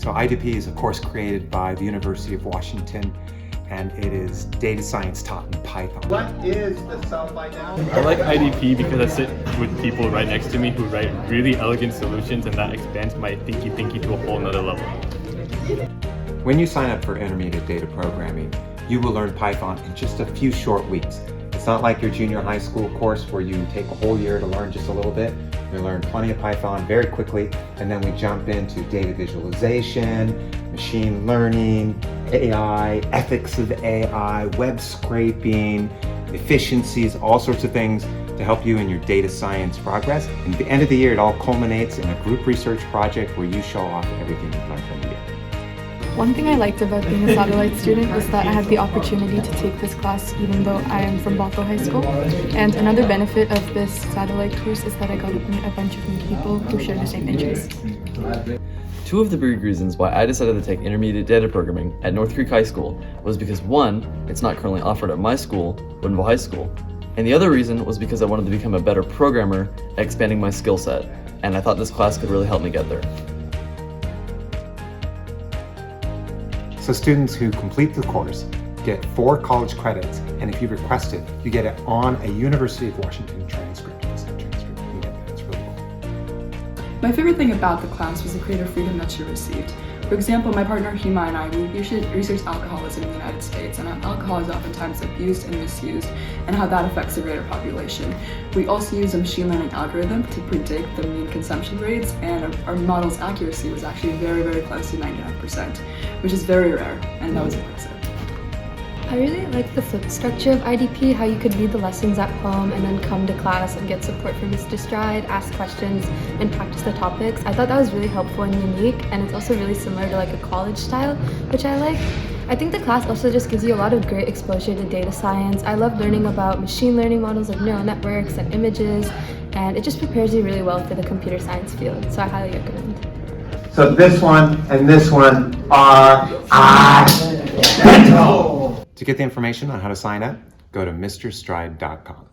So IDP is a course created by the University of Washington, and it is data science taught in Python. What is the self-identity? I like IDP because I sit with people right next to me who write really elegant solutions, and that expands my thinky to a whole nother level. When you sign up for intermediate data programming, you will learn Python in just a few short weeks. It's not like your junior high school course where you take a whole year to learn just a little bit. We learn plenty of Python very quickly, and then we jump into data visualization, machine learning, AI, ethics of AI, web scraping, efficiencies, all sorts of things to help you in your data science progress. And at the end of the year, it all culminates in a group research project where you show off everything you've learned from the year. One thing I liked about being a satellite student was that I had the opportunity to take this class even though I am from Bothell High School. And another benefit of this satellite course is that I got to meet a bunch of new people who share the same interests. Two of the big reasons why I decided to take intermediate data programming at North Creek High School was because one, it's not currently offered at my school, Woodinville High School, and the other reason was because I wanted to become a better programmer at expanding my skill set, and I thought this class could really help me get there. So students who complete the course get 4 college credits, and if you request it, you get it on a University of Washington transcript. It's a transcript. You can get that. It's really cool. My favorite thing about the class was the creative freedom that she received. For example, my partner Hima and I, we researched alcoholism in the United States and how alcohol is oftentimes abused and misused and how that affects the greater population. We also used a machine learning algorithm to predict the mean consumption rates, and our model's accuracy was actually very, very close to 99%, which is very rare, and that was impressive. I really like the flip structure of IDP, how you could read the lessons at home and then come to class and get support from Mr. Stride, ask questions, and practice the topics. I thought that was really helpful and unique, and it's also really similar to like a college style, which I like. I think the class also just gives you a lot of great exposure to data science. I love learning about machine learning models like neural networks and images, and it just prepares you really well for the computer science field, so I highly recommend. So this one and this one are identical. To get the information on how to sign up, go to mrstride.com.